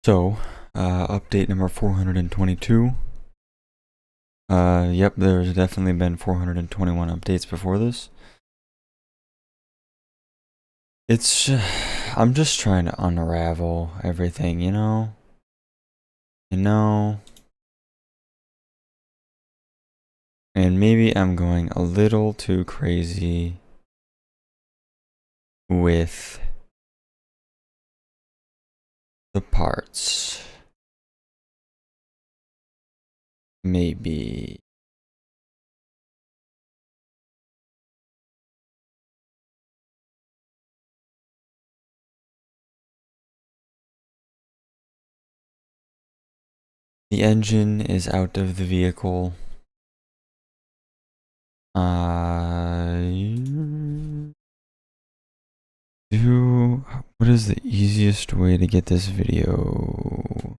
So, update number 422. Yep, there's definitely been 421 updates before this. It's I'm just trying to unravel everything, you know? And maybe I'm going a little too crazy with the parts. Maybe. The engine is out of the vehicle. What is the easiest way to get this video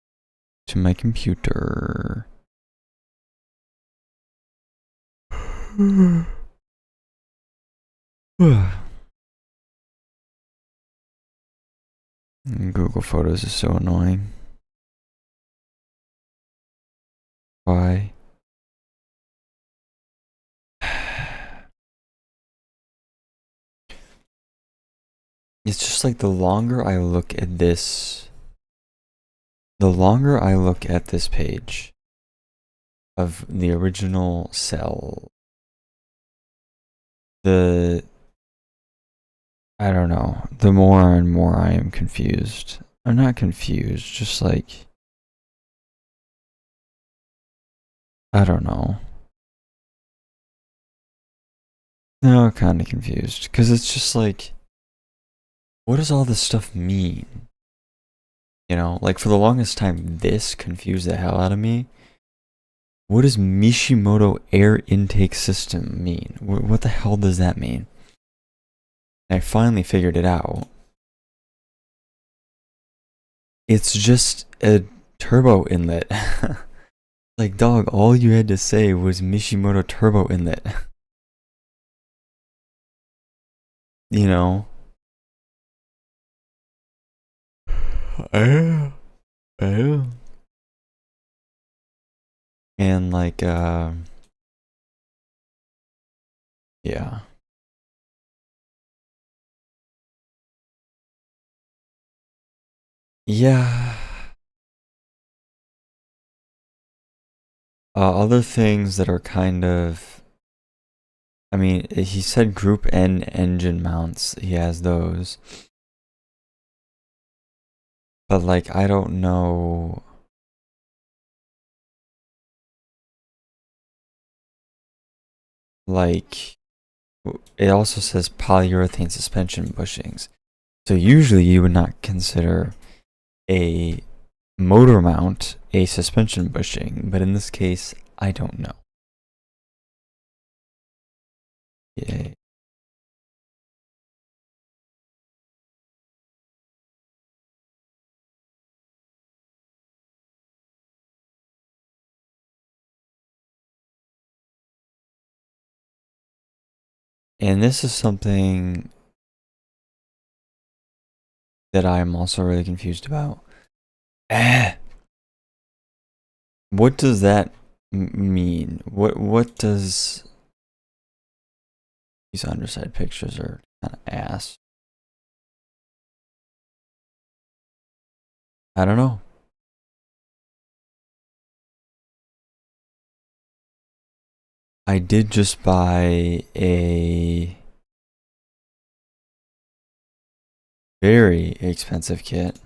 to my computer? Google Photos is so annoying. Why? It's just like the longer I look at this page of the original cell, I don't know, the more and more I am confused. I'm not confused, just like, I don't know. No, kind of confused, because it's just like, what does all this stuff mean? You know, like for the longest time, this confused the hell out of me. What does Mishimoto air intake system mean? What the hell does that mean? And I finally figured it out. It's just a turbo inlet. Like, dog, all you had to say was Mishimoto turbo inlet. You know? I And like, yeah. Yeah. Other things that are kind of, I mean, he said Group N engine mounts. He has those. But like, I don't know. Like, it also says polyurethane suspension bushings. So usually you would not consider a motor mount a suspension bushing, but in this case, I don't know. Yay. And this is something that I'm also really confused about. What does that mean? What does these underside pictures are kind of ass? I don't know. I did just buy a very expensive kit.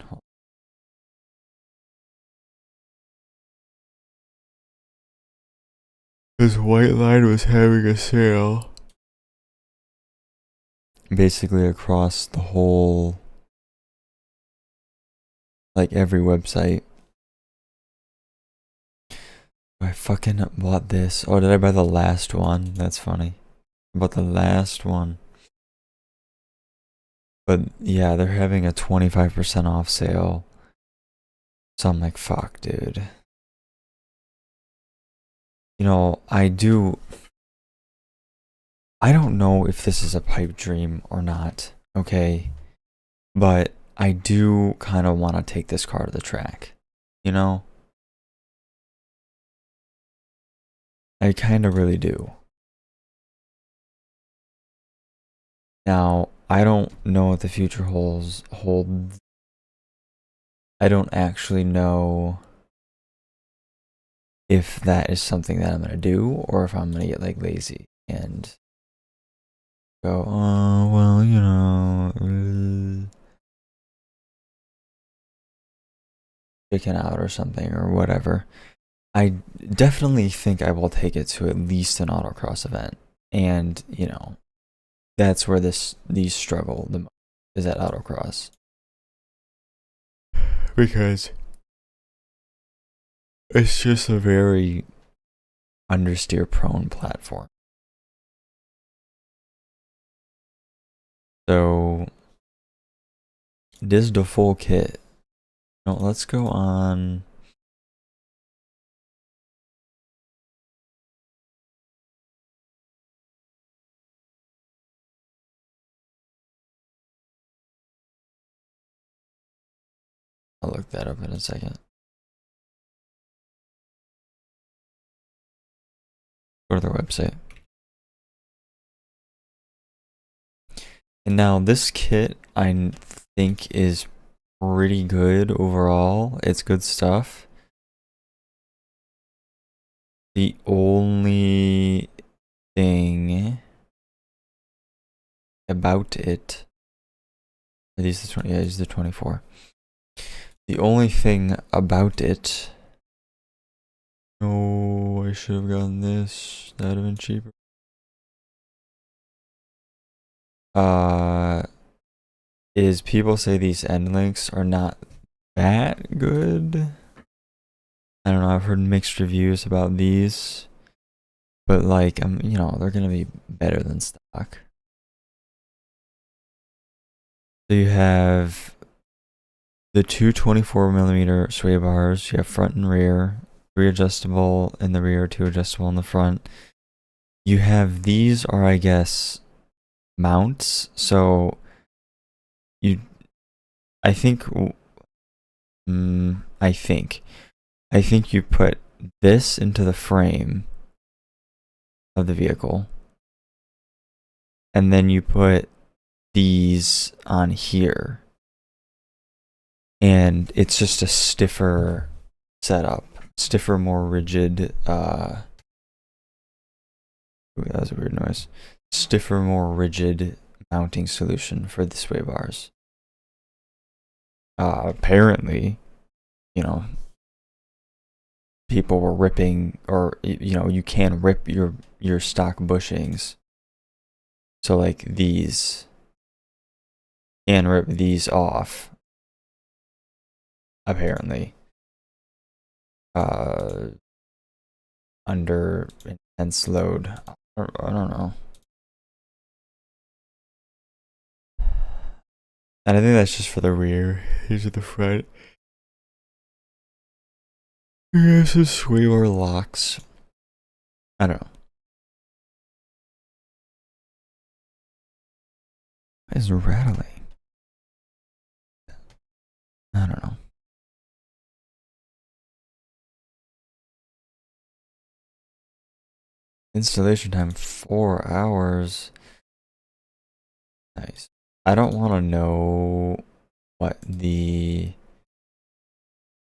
This white line was having a sale. Basically across the whole, like every website. I fucking bought this. Oh, did I buy the last one? That's funny. I bought the last one. But yeah, they're having a 25% off sale. So I'm like, fuck, dude. You know, I don't know if this is a pipe dream or not, okay? But I do kind of want to take this car to the track, you know? I kind of really do. Now, I don't know what the future holds. I don't actually know if that is something that I'm gonna do or if I'm gonna get like lazy and go, oh well, you know, chicken out or something or whatever. I definitely think I will take it to at least an autocross event, and you know, that's where these struggle the most is at autocross because it's just a very understeer prone platform. So this is the full kit. No, let's go on. I'll look that up in a second. Go to their website. And now this kit I think is pretty good overall. It's good stuff. The only thing about it, are these the 20? Yeah, these are the 24. The only thing about it, no, I should have gotten this. That would have been cheaper. Is people say these end links are not that good. I don't know. I've heard mixed reviews about these, but like, you know, they're gonna be better than stock. So you have the two 24mm sway bars. You have front and rear, readjustable in the rear, two adjustable in the front. You have these are, I guess, mounts. So you, I think, I think you put this into the frame of the vehicle, and then you put these on here, and it's just a stiffer setup, stiffer, more rigid. Ooh, that was a weird noise. Stiffer, more rigid mounting solution for the sway bars. Apparently, you know, people were ripping, or you know, you can rip your stock bushings. So like these, can rip these off. Apparently, uh, under intense load. I don't know. And I think that's just for the rear. These are the front. We have some sway bar locks. I don't know. What is rattling? I don't know. Installation time 4 hours. Nice. I don't want to know what the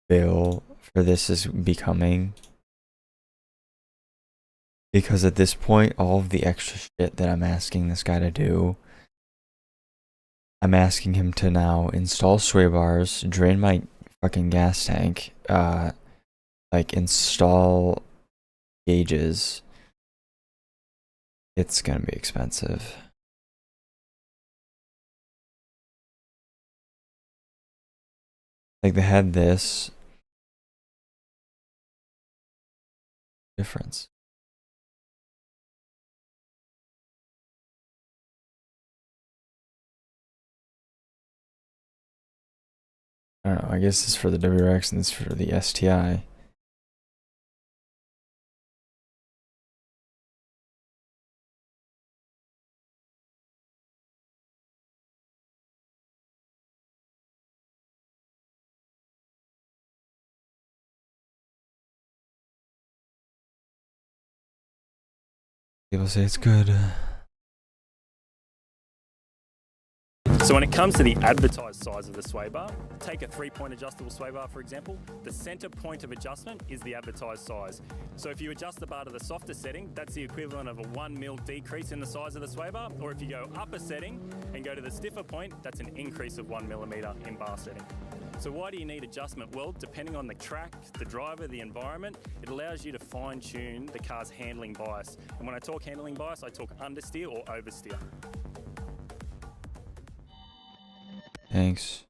bill for this is becoming, because at this point, all of the extra shit that I'm asking this guy to do, I'm asking him to now install sway bars, drain my fucking gas tank, like install gauges. It's gonna be expensive. Like they had this difference. I don't know. I guess this is for the WRX and this is for the STI. People say it's good. So when it comes to the advertised size of the sway bar, take a 3-point adjustable sway bar for example, the center point of adjustment is the advertised size. So if you adjust the bar to the softer setting, that's the equivalent of a 1 mil decrease in the size of the sway bar, or if you go up a setting and go to the stiffer point, that's an increase of 1 millimeter in bar setting. So why do you need adjustment? Well, depending on the track, the driver, the environment, it allows you to fine tune the car's handling bias. And when I talk handling bias, I talk understeer or oversteer. Thanks.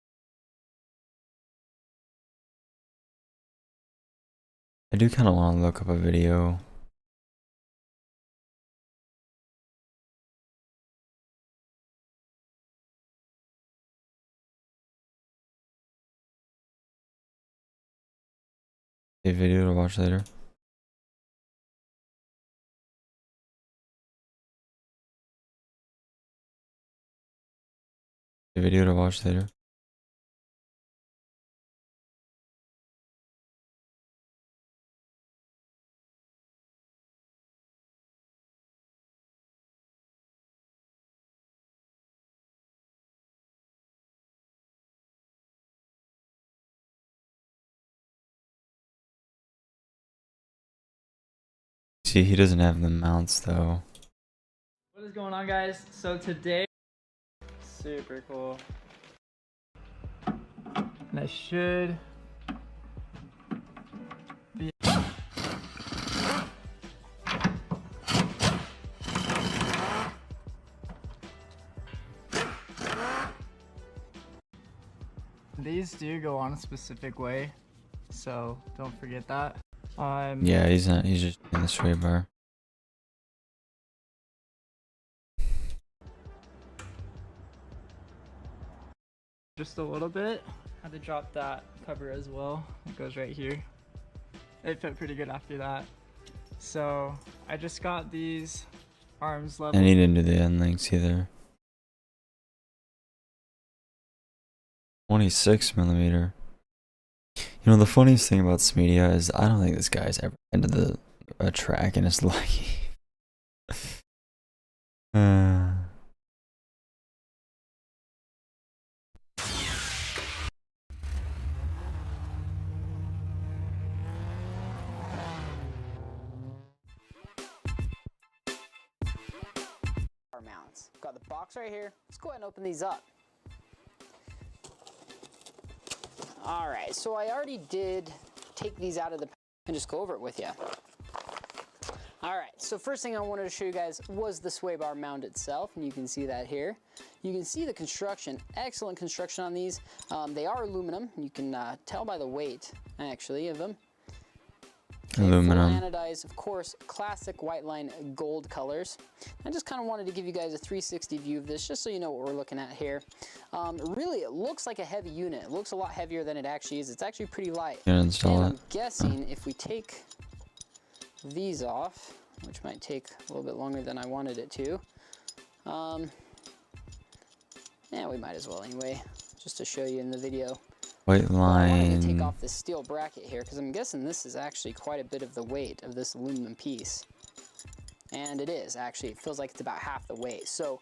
I do kind of want to look up a video. A video to watch later. A video to watch later. See, he doesn't have the mounts though. What is going on, guys? So today, super cool. And I should be. These do go on a specific way, so don't forget that. Yeah, he's not. He's just in the sway bar. Just a little bit. Had to drop that cover as well. It goes right here. It fit pretty good after that. So I just got these arms level. And he didn't do the end links either. 26 millimeter. You know, the funniest thing about Smedia is I don't think this guy's ever been to a track in his life. Mounts. Got the box right here. Let's go ahead and open these up. Alright, so I already did take these out of the pack and just go over it with you. Alright, so first thing I wanted to show you guys was the sway bar mount itself, and you can see that here. You can see the construction, excellent construction on these. They are aluminum. You can tell by the weight, actually, of them. Aluminum. Full anodized, of course, classic white line gold colors. I just kind of wanted to give you guys a 360 view of this, just so you know what we're looking at here. Really, it looks like a heavy unit. It looks a lot heavier than it actually is. It's actually pretty light. And I'm guessing if we take these off, which might take a little bit longer than I wanted it to, yeah, we might as well anyway, just to show you in the video. White line. I wanted to take off this steel bracket here because I'm guessing this is actually quite a bit of the weight of this aluminum piece. And it is actually. It feels like it's about half the weight. So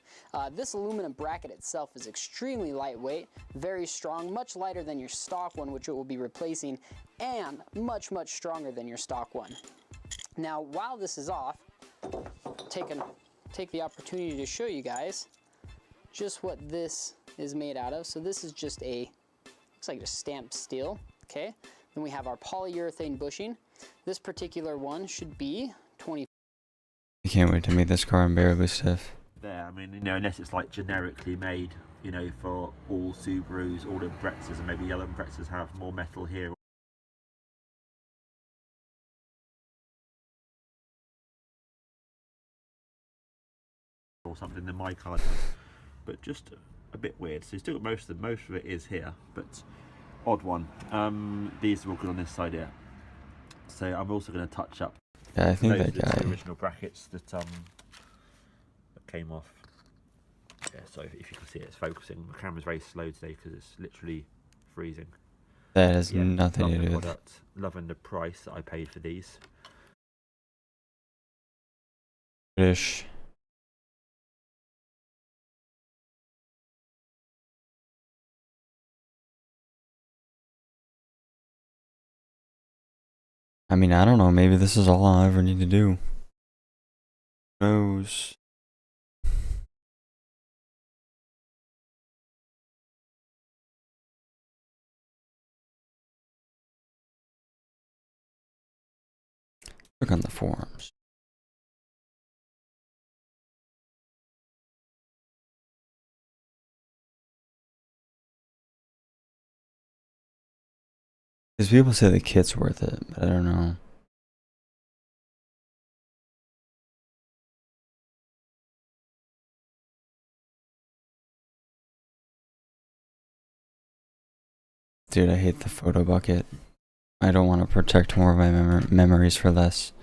this aluminum bracket itself is extremely lightweight, very strong, much lighter than your stock one, which it will be replacing, and much, much stronger than your stock one. Now, while this is off, take the opportunity to show you guys just what this is made out of. So this is just a looks like just stamped steel, okay? Then we have our polyurethane bushing. This particular one should be 20. I can't wait to make this car unbearably stiff. There, I mean, you know, unless it's like generically made, you know, for all Subarus, all the Bretzers, and maybe the other Bretzers have more metal here. Or something than my car does, but just a bit weird. So you still got most of it is here, but odd one. These are all good on this side here. So I'm also going to touch up. Yeah, I think those that guy. The original brackets that came off. Yeah, so if you can see it, it's focusing. The camera's very slow today because it's literally freezing. That has nothing to do with it. Loving the price that I paid for these. British. I mean, I don't know. Maybe this is all I'll ever need to do. Who knows? Look on the forums. Because people say the kit's worth it, but I don't know. Dude, I hate the photo bucket. I don't want to protect more of my memories for less.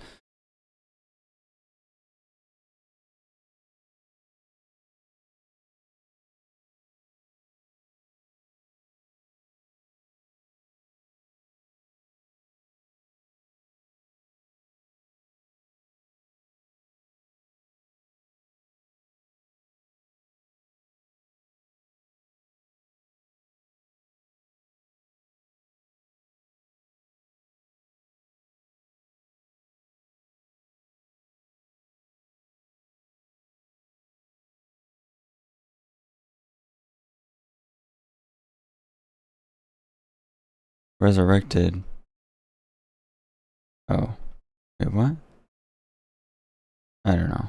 Resurrected. Oh. Wait, what? I don't know.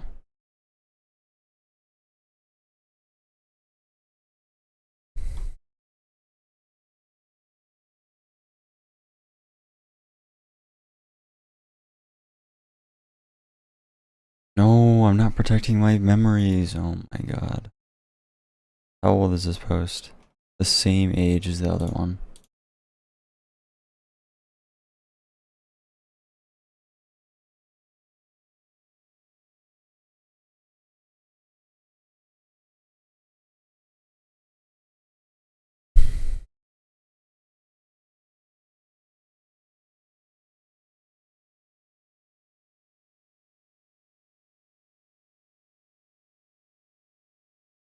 No, I'm not protecting my memories. Oh my god. How old is this post? The same age as the other one.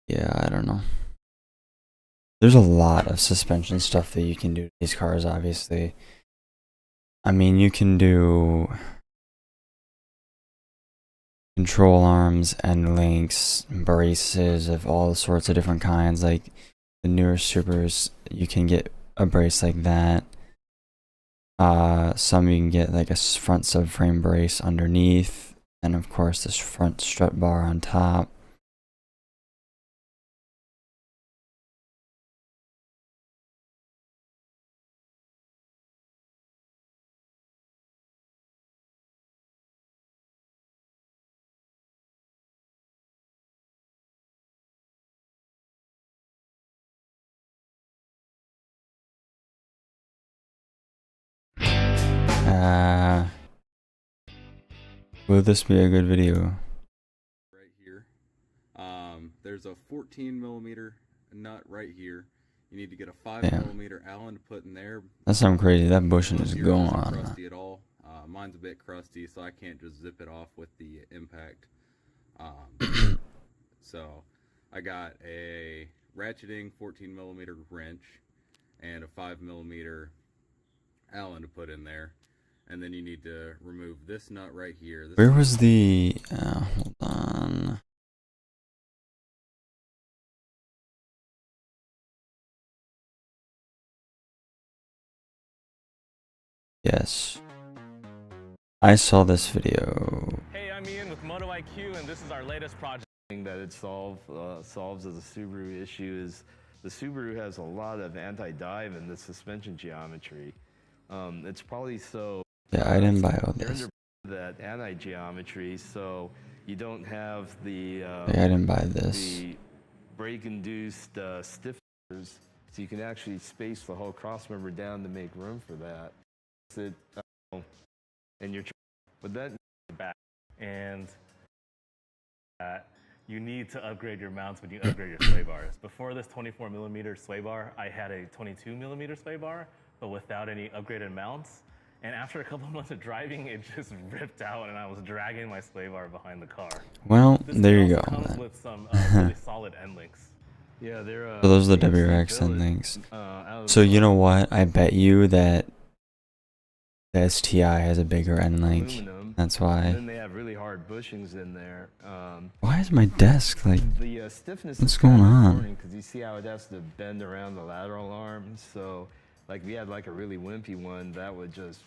Yeah, I don't know. There's a lot of suspension stuff that you can do to these cars, obviously. I mean, you can do control arms, end links, braces of all sorts of different kinds. Like the newer Supers, you can get a brace like that. Some you can get like a front subframe brace underneath, and of course this front strut bar on top. Will this be a good video? Right here. There's a 14 millimeter nut right here. You need to get a 5 millimeter Allen to put in there. That's something crazy. That bushing is going on. Crusty at all. Mine's a bit crusty, so I can't just zip it off with the impact. So I got a ratcheting 14 millimeter wrench and a 5 millimeter Allen to put in there. And then you need to remove this nut right here. Where was the... hold on. Yes. I saw this video. Hey, I'm Ian with Moto IQ, and this is our latest project. That it solves as a Subaru issue is the Subaru has a lot of anti-dive in the suspension geometry. It's probably so... Yeah, I didn't buy all this. That anti-geometry, so you don't have the... I didn't buy this. The brake-induced stiffeners, so you can actually space the whole crossmember down to make room for that. And you're... But then back, and you need to upgrade your mounts when you upgrade your sway bars. Before this 24 millimeter sway bar, I had a 22 millimeter sway bar, but without any upgraded mounts. And after a couple months of driving, it just ripped out, and I was dragging my sway bar behind the car. Well, This there kit you also go. comes with some really solid end links. Yeah, they're. So those are the CNC WRX end billet, links. out of So you know what? I bet you that the STI has a bigger end link. aluminum. That's And why. then they have really hard bushings in there. Why is my desk like? The stiffness What's is kind going of on? important because you see how it has to bend around the lateral arms. So, like, if you had like a really wimpy one, that would just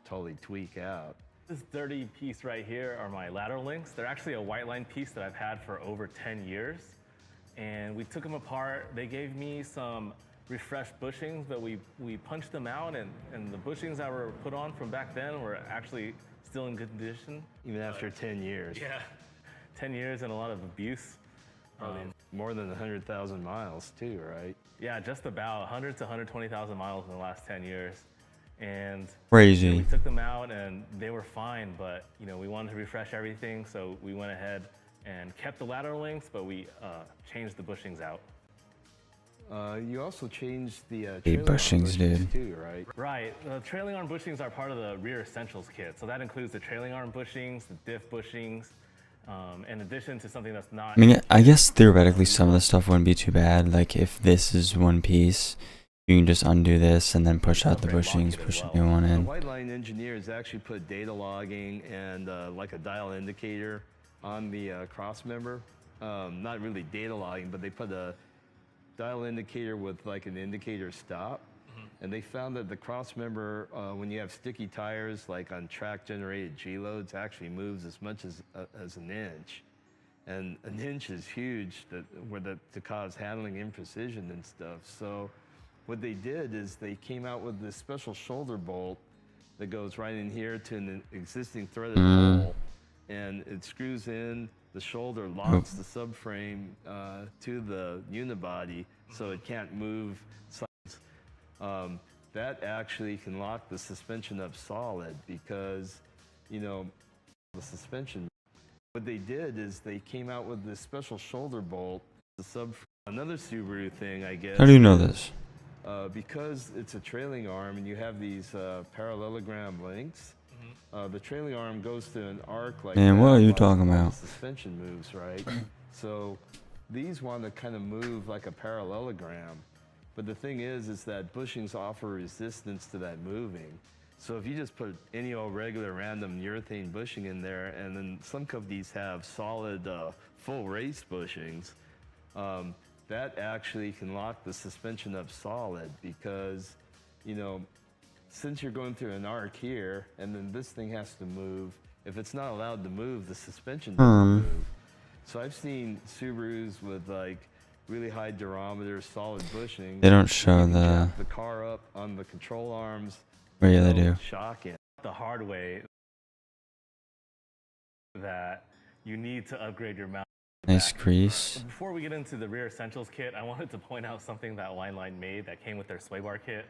totally tweak out. This dirty piece right here are my lateral links. They're actually a white line piece that I've had for over 10 years. And we took them apart. They gave me some refreshed bushings, but we punched them out, and the bushings that were put on from back then were actually still in good condition. Even after 10 years. Yeah, 10 years and a lot of abuse. More than 100,000 miles too, right? Yeah, just about 100 to 120,000 miles in the last 10 years. And Crazy. we took them out and they were fine, but you know, we wanted to refresh everything, so we went ahead and kept the lateral links, but we changed the bushings out. You also changed the trailing arm bushings, dude. too, right? Right. The trailing arm bushings are part of the rear essentials kit, so that includes the trailing arm bushings, the diff bushings, in addition to something that's not. I mean, I guess theoretically some of the stuff wouldn't be too bad. Like if this is one piece, you can just undo this and then push out the bushings, push a new one The in. white line engineers actually put data logging and like a dial indicator on the cross member. Not really data logging, but they put a dial indicator with like an indicator stop. And they found that the cross member, when you have sticky tires, like on track generated G loads, actually moves as much as an inch. And an inch is huge to cause handling imprecision and stuff. So what they did is they came out with this special shoulder bolt that goes right in here to an existing threaded hole, and it screws in. The shoulder locks the subframe to the unibody, so it can't move sides. That actually can lock the suspension up solid because, you know, the suspension. What they did is they came out with this special shoulder bolt. Another Subaru thing, I guess. How do you know this? Because it's a trailing arm and you have these parallelogram links, the trailing arm goes to an arc like Man, that what are you while talking the about? suspension moves, right? So these want to kind of move like a parallelogram. But the thing is that bushings offer resistance to that moving. So if you just put any old regular random urethane bushing in there, and then some companies have solid full race bushings, that actually can lock the suspension up solid because, you know, since you're going through an arc here, and then this thing has to move, if it's not allowed to move, the suspension doesn't move. So I've seen Subarus with like really high durometer, solid bushing. They don't show You can the. jack the car up on the control arms. Oh yeah, they no do. Shock in. The hard way that you need to upgrade your mount. Nice grease. Before we get into the rear essentials kit, I wanted to point out something that Line made that came with their sway bar kit.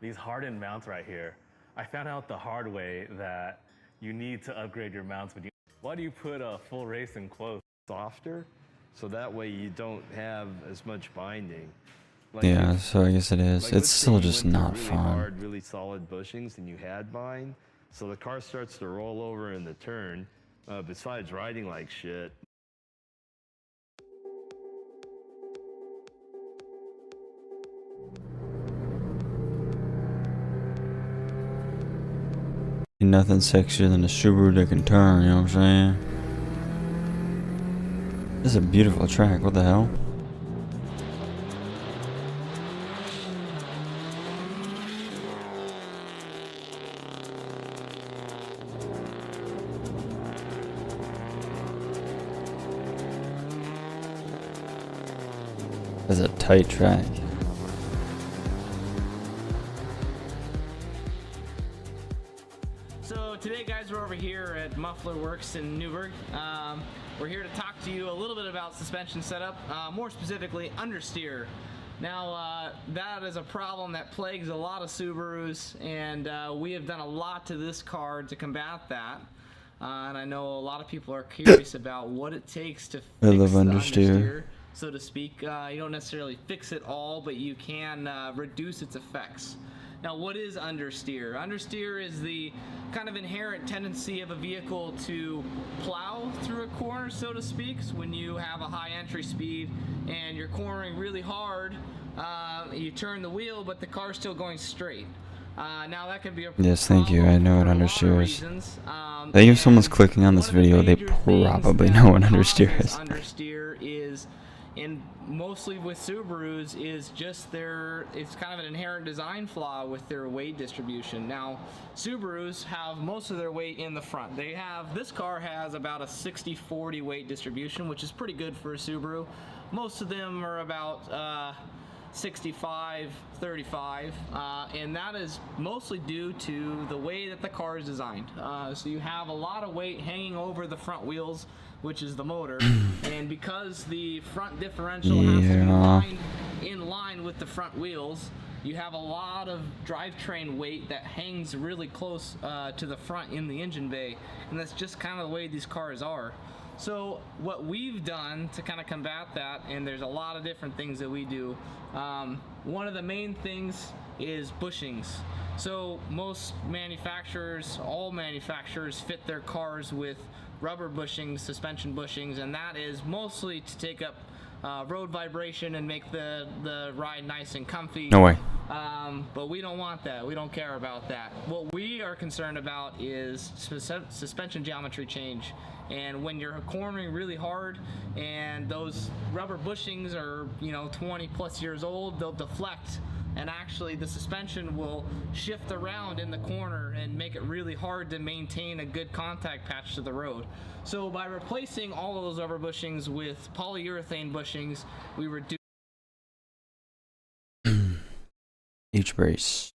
These hardened mounts right here. I found out the hard way that you need to upgrade your mounts. Why do you put a full race in close? Softer, so that way you don't have as much binding. Like Yeah, so I guess it is. like It's let's say still you just went through not really fun. hard, really solid bushings, and you had bind, so the car starts to roll over in the turn. Besides riding like shit. Ain't nothing sexier than a Subaru that can turn, you know what I'm saying? This is a beautiful track, what the hell? That's a tight track. So today, guys, we're over here at Muffler Works in Newburgh. We're here to talk to you a little bit about suspension setup, more specifically understeer. Now, that is a problem that plagues a lot of Subarus, and we have done a lot to this car to combat that. And I know a lot of people are curious about what it takes to fix I love the understeer. so to speak. You don't necessarily fix it all, but you can reduce its effects. Now, what is understeer? Understeer is the kind of inherent tendency of a vehicle to plow through a corner, so to speak. So when you have a high entry speed and you're cornering really hard, you turn the wheel, but the car's still going straight. Now that can be a Yes, thank you. I know what for a lot of understeer is. reasons. I think if someone's And clicking on this one of the video, they major things probably that know what understeer causes is. Understeer is, and mostly with Subarus, is just it's kind of an inherent design flaw with their weight distribution. Now, Subarus have most of their weight in the front. This car has about a 60-40 weight distribution, which is pretty good for a Subaru. Most of them are about 65-35, and that is mostly due to the way that the car is designed. So you have a lot of weight hanging over the front wheels, which is the motor, and because the front differential has to be in line with the front wheels, you have a lot of drivetrain weight that hangs really close to the front in the engine bay, and that's just kind of the way these cars are. So what we've done to kind of combat that, and there's a lot of different things that we do, one of the main things is bushings. So most manufacturers, all manufacturers, fit their cars with rubber bushings, suspension bushings, and that is mostly to take up road vibration and make the ride nice and comfy. No way. But we don't want that. We don't care about that. What we are concerned about is suspension geometry change. And when you're cornering really hard and those rubber bushings are, 20 plus years old, they'll deflect, and actually the suspension will shift around in the corner and make it really hard to maintain a good contact patch to the road. So by replacing all of those rubber bushings with polyurethane bushings, we reduce Each brace.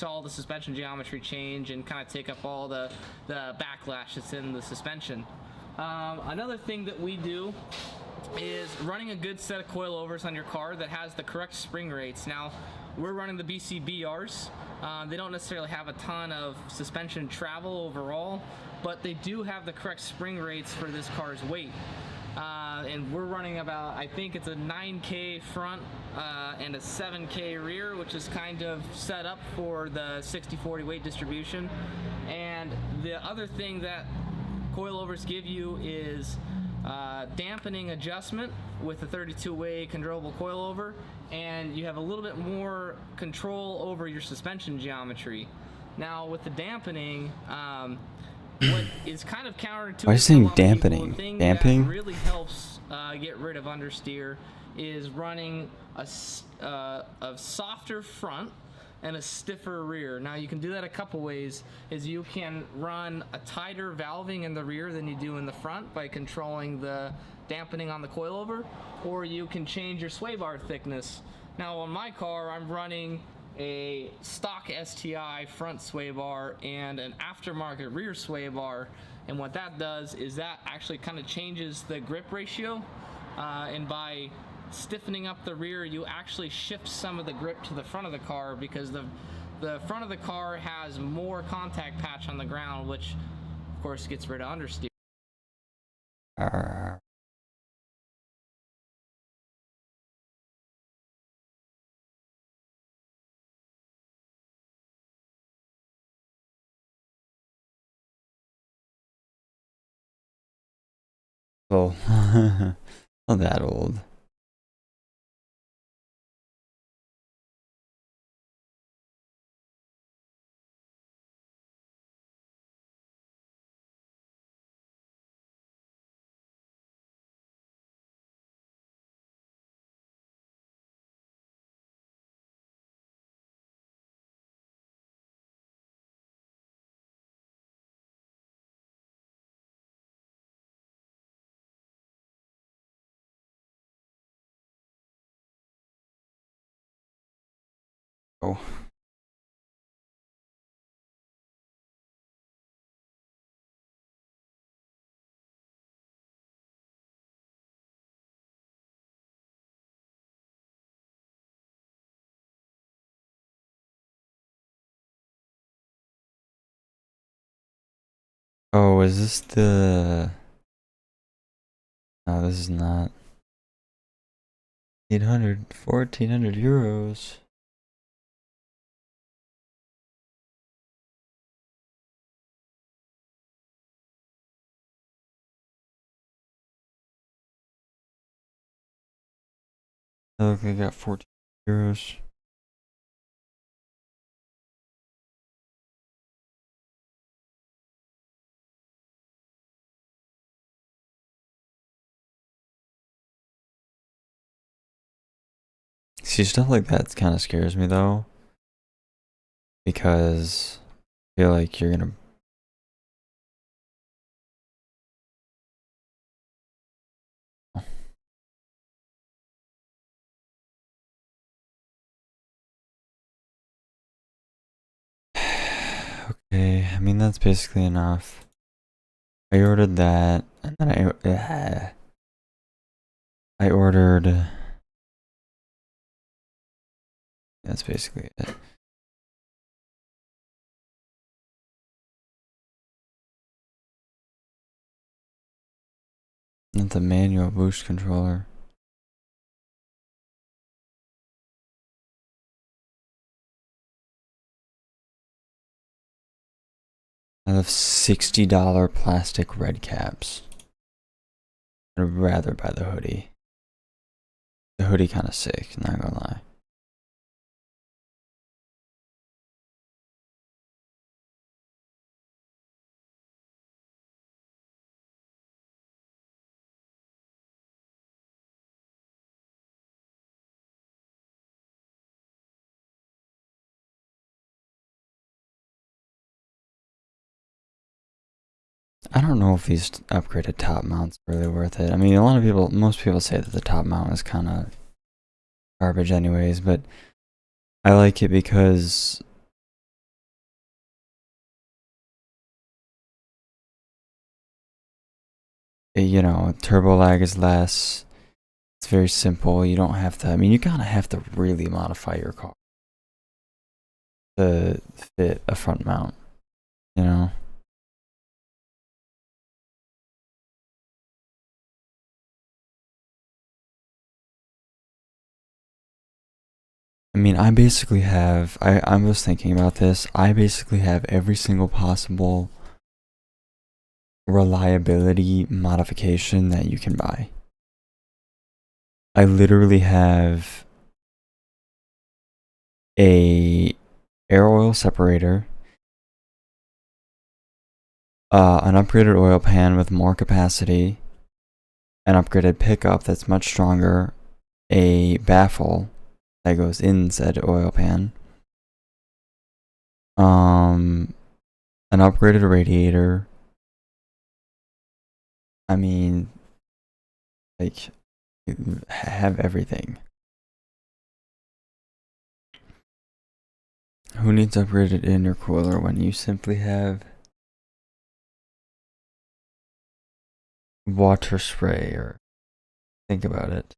all the suspension geometry change and kind of take up all the backlash that's in the suspension. Another thing that we do is running a good set of coilovers on your car that has the correct spring rates. Now, we're running the BCBRs. They don't necessarily have a ton of suspension travel overall, but they do have the correct spring rates for this car's weight. And we're running about, I think it's a 9K front and a 7K rear, which is kind of set up for the 60-40 weight distribution. And the other thing that coilovers give you is dampening adjustment with a 32-way controllable coilover, and you have a little bit more control over your suspension geometry. Now with the dampening, what is kind of counterintuitive. Why are you saying dampening? Damping? That really helps get rid of understeer is running a softer front and a stiffer rear. Now you can do that a couple ways. Is you can run a tighter valving in the rear than you do in the front by controlling the dampening on the coilover, or you can change your sway bar thickness. Now on my car, I'm running a stock STI front sway bar and an aftermarket rear sway bar, and what that does is that actually kind of changes the grip ratio, and by stiffening up the rear, you actually shift some of the grip to the front of the car, because the front of the car has more contact patch on the ground, which of course gets rid of understeer. Well, not that old. Oh. Oh, is this the... No, this is not. 1,400 euros. Look, I got 14 euros. See, stuff like that kind of scares me though, because I feel like you're gonna. Okay, I mean that's basically enough. I ordered that, and then I ordered. That's basically it. Not the manual boost controller. I have $60 plastic red caps. I'd rather buy the hoodie. The hoodie kind of sick, not gonna lie. I don't know if these upgraded top mounts are really worth it. I mean, most people say that the top mount is kind of garbage anyways, but I like it because you know, turbo lag is less. It's very simple. You don't have to, I mean, you kind of have to really modify your car to fit a front mount, you know? I mean, I basically have, I was thinking about this. I basically have every single possible reliability modification that you can buy. I literally have a air oil separator, an upgraded oil pan with more capacity, an upgraded pickup that's much stronger, a baffle that goes in said oil pan, an upgraded radiator. I mean, like, you have everything. Who needs upgraded intercooler when you simply have water spray? Or think about it,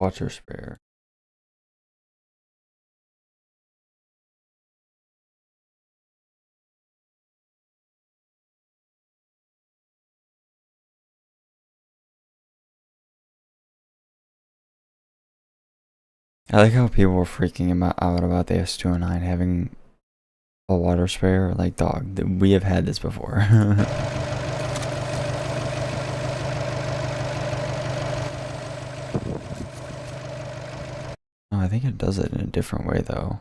water sprayer. I like how people were freaking out about the S209 having a water sprayer. Like, dog, we have had this before. Oh, I think it does it in a different way, though.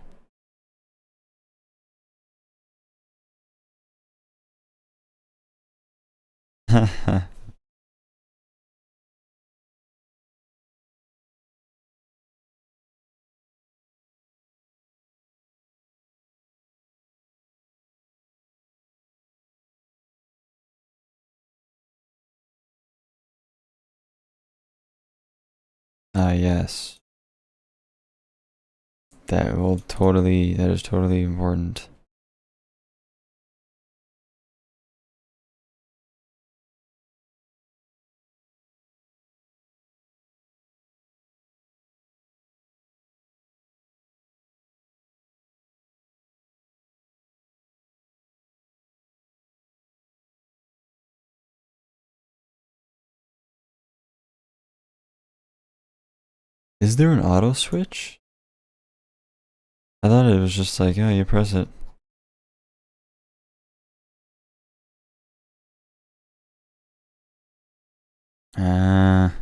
Yes. That is totally important. Is there an auto switch? I thought it was just like, oh, you press it. Ah.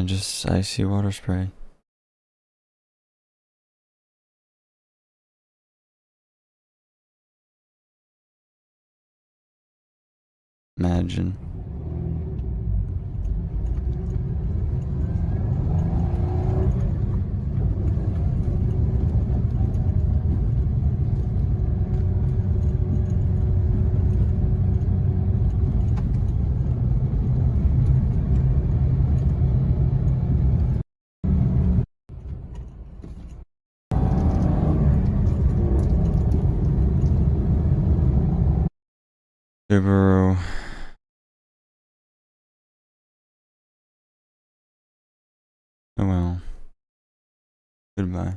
Just icy water spray. Imagine. Subaru. Oh well. Goodbye.